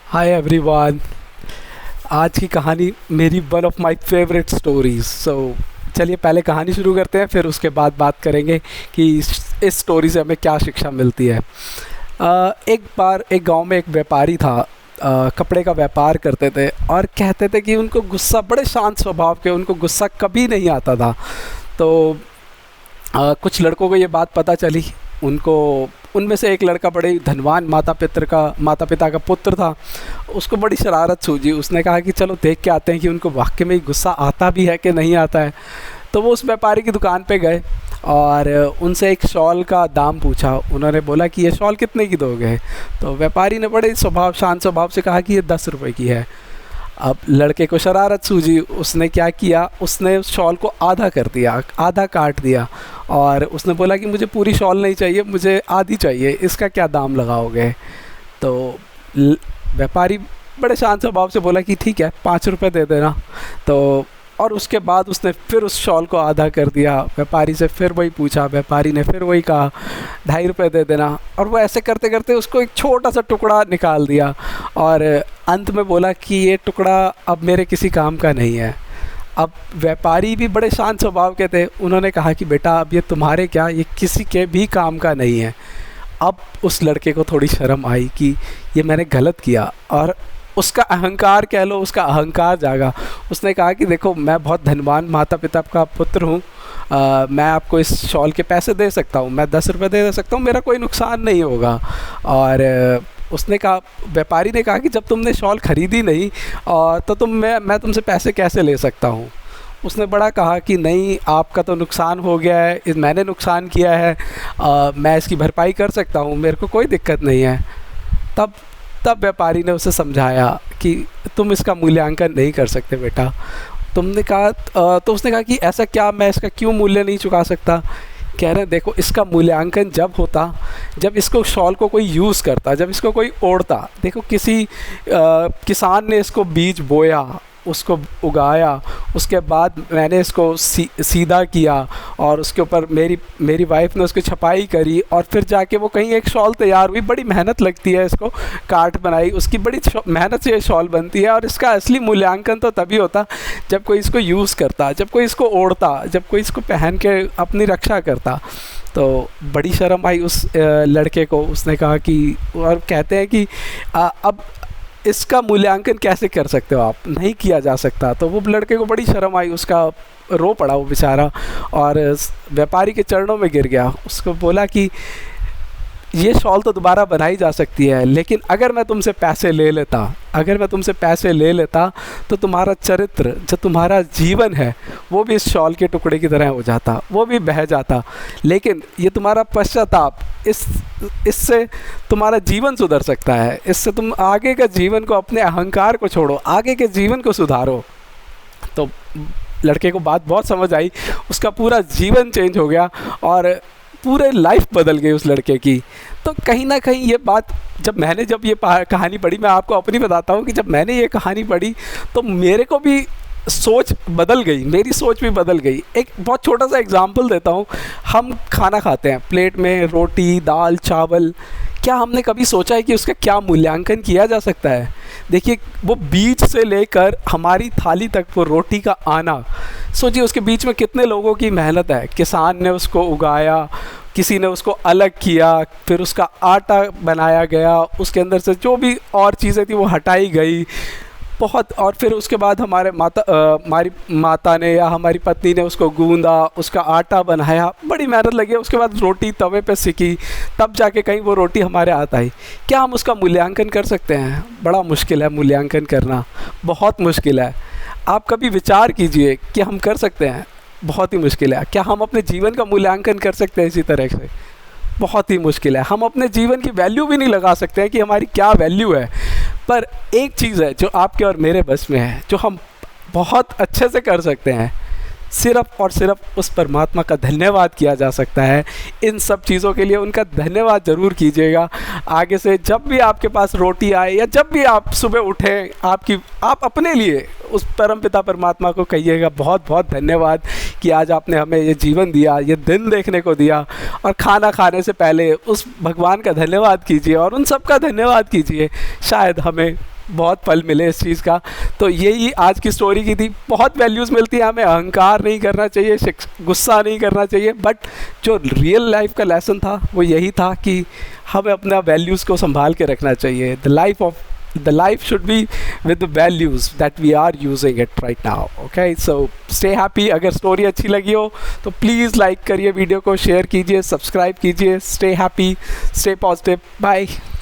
Hi everyone. आज की कहानी मेरी one of my favourite stories. चलिए पहले कहानी शुरू करते हैं, फिर उसके बाद बात करेंगे कि इस स्टोरी से हमें क्या शिक्षा मिलती है। एक बार एक गांव में एक व्यापारी था। कपड़े का व्यापार करते थे और कहते थे कि उनको गुस्सा, बड़े शांत स्वभाव के, उनको गुस्सा कभी नहीं आता था। तो कुछ लड़कों को ये बात पता चली। उनको उनमें से एक लड़का बड़े धनवान माता पिता का पुत्र था। उसको बड़ी शरारत सूझी। उसने कहा कि चलो देख के आते हैं कि उनको वाकई में ही गुस्सा आता भी है कि नहीं आता है। तो वो उस व्यापारी की दुकान पे गए और उनसे एक शॉल का दाम पूछा। उन्होंने बोला कि ये शॉल कितने की दोगे? तो व्यापारी ने बड़े शांत स्वभाव से कहा कि ये 10 रुपये की है। अब लड़के को शरारत सूझी। उसने क्या किया, उसने उस शॉल को आधा कर दिया, आधा काट दिया और उसने बोला कि मुझे पूरी शॉल नहीं चाहिए, मुझे आधी चाहिए, इसका क्या दाम लगाओगे? तो व्यापारी बड़े शांत स्वभाव से बोला कि ठीक है, 5 रुपये दे देना। तो और उसके बाद उसने फिर उस शॉल को आधा कर दिया। व्यापारी से फिर वही पूछा, व्यापारी ने फिर वही कहा, 2.5 रुपये दे देना। और वो ऐसे करते करते उसको एक छोटा सा टुकड़ा निकाल दिया और अंत में बोला कि ये टुकड़ा अब मेरे किसी काम का नहीं है। अब व्यापारी भी बड़े शांत स्वभाव के थे। उन्होंने कहा कि बेटा, अब ये तुम्हारे क्या, ये किसी के भी काम का नहीं है। अब उस लड़के को थोड़ी शर्म आई कि ये मैंने गलत किया और उसका अहंकार, कह लो उसका अहंकार जागा। उसने कहा कि देखो, मैं बहुत धनवान माता पिता का पुत्र हूँ, मैं आपको इस शॉल के पैसे दे सकता हूँ, मैं 10 रुपये दे सकता हूँ, मेरा कोई नुकसान नहीं होगा। और उसने कहा, व्यापारी ने कहा कि जब तुमने शॉल ख़रीदी नहीं तो मैं तुमसे पैसे कैसे ले सकता हूँ? उसने बड़ा कहा कि नहीं, आपका तो नुकसान हो गया है, मैंने नुकसान किया है, मैं इसकी भरपाई कर सकता हूँ, मेरे को कोई दिक्कत नहीं है। तब तब व्यापारी ने उसे समझाया कि तुम इसका मूल्यांकन नहीं कर सकते बेटा। तुमने कहा तो उसने कहा कि ऐसा क्या, मैं इसका क्यों मूल्य नहीं चुका सकता? कह रहे हैं देखो, इसका मूल्यांकन जब होता जब इसको शॉल को कोई यूज़ करता, जब इसको कोई ओढ़ता। देखो, किसी किसान ने इसको बीज बोया, उसको उगाया, उसके बाद मैंने इसको सीधा किया और उसके ऊपर मेरी वाइफ ने उसकी छपाई करी और फिर जाके वो कहीं एक शॉल तैयार हुई। बड़ी मेहनत लगती है, इसको काट बनाई, उसकी बड़ी मेहनत से ये शॉल बनती है। और इसका असली मूल्यांकन तो तभी होता जब कोई इसको यूज़ करता, जब कोई इसको ओढ़ता, जब कोई इसको पहन के अपनी रक्षा करता। तो बड़ी शर्म आई उस लड़के को। उसने कहा कि, और कहते हैं कि अब इसका मूल्यांकन कैसे कर सकते हो आप? नहीं किया जा सकता। तो वो लड़के को बड़ी शर्म आई, उसका रो पड़ा वो बेचारा और व्यापारी के चरणों में गिर गया। उसको बोला कि ये शॉल तो दोबारा बनाई जा सकती है, लेकिन अगर मैं तुमसे पैसे ले लेता तो तुम्हारा चरित्र, जो तुम्हारा जीवन है, वो भी इस शॉल के टुकड़े की तरह हो जाता, वो भी बह जाता। लेकिन ये तुम्हारा पश्चाताप, इससे तुम्हारा जीवन सुधर सकता है। इससे तुम आगे का जीवन को, अपने अहंकार को छोड़ो, आगे के जीवन को सुधारो। तो लड़के को बात बहुत समझ आई। उसका पूरा जीवन चेंज हो गया और पूरे लाइफ बदल गई उस लड़के की। तो कहीं ना कहीं ये बात, जब ये कहानी पढ़ी, मैं आपको अपनी बताता हूँ कि जब मैंने ये कहानी पढ़ी तो मेरे को भी सोच बदल गई, मेरी सोच भी बदल गई। एक बहुत छोटा सा एग्जांपल देता हूँ। हम खाना खाते हैं, प्लेट में रोटी, दाल, चावल। क्या हमने कभी सोचा है कि उसका क्या मूल्यांकन किया जा सकता है? देखिए, वो बीज से लेकर हमारी थाली तक वो रोटी का आना, सोचिए उसके बीच में कितने लोगों की मेहनत है। किसान ने उसको उगाया, किसी ने उसको अलग किया, फिर उसका आटा बनाया गया, उसके अंदर से जो भी और चीज़ें थी वो हटाई गई बहुत। और फिर उसके बाद हमारी माता ने या हमारी पत्नी ने उसको गूंदा, उसका आटा बनाया, बड़ी मेहनत लगी। उसके बाद रोटी तवे पे सिकी, तब जाके कहीं वो रोटी हमारे हाथ आई। क्या हम उसका मूल्यांकन कर सकते हैं? बड़ा मुश्किल है मूल्यांकन करना, बहुत मुश्किल है। आप कभी विचार कीजिए कि हम कर सकते हैं? बहुत ही मुश्किल है। क्या हम अपने जीवन का मूल्यांकन कर सकते हैं इसी तरह से? बहुत ही मुश्किल है। हम अपने जीवन की वैल्यू भी नहीं लगा सकते हैं कि हमारी क्या वैल्यू है। पर एक चीज़ है जो आपके और मेरे बस में है, जो हम बहुत अच्छे से कर सकते हैं। सिर्फ़ और सिर्फ उस परमात्मा का धन्यवाद किया जा सकता है। इन सब चीज़ों के लिए उनका धन्यवाद ज़रूर कीजिएगा। आगे से जब भी आपके पास रोटी आए या जब भी आप सुबह उठें, आप अपने लिए उस परमपिता परमात्मा को कहिएगा बहुत बहुत धन्यवाद कि आज आपने हमें ये जीवन दिया, ये दिन देखने को दिया। और खाना खाने से पहले उस भगवान का धन्यवाद कीजिए और उन सब का धन्यवाद कीजिए। शायद हमें बहुत फल मिले इस चीज़ का। तो यही आज की स्टोरी की थी। बहुत वैल्यूज़ मिलती है हमें, अहंकार नहीं करना चाहिए, गुस्सा नहीं करना चाहिए, बट जो रियल लाइफ का लेसन था वो यही था कि हमें अपना वैल्यूज़ को संभाल के रखना चाहिए। the life should be with the values that we are using it right now. Okay, so stay happy। अगर स्टोरी अच्छी लगी हो तो प्लीज़ लाइक करिए, वीडियो को शेयर कीजिए, सब्सक्राइब कीजिए। stay happy, stay positive, bye।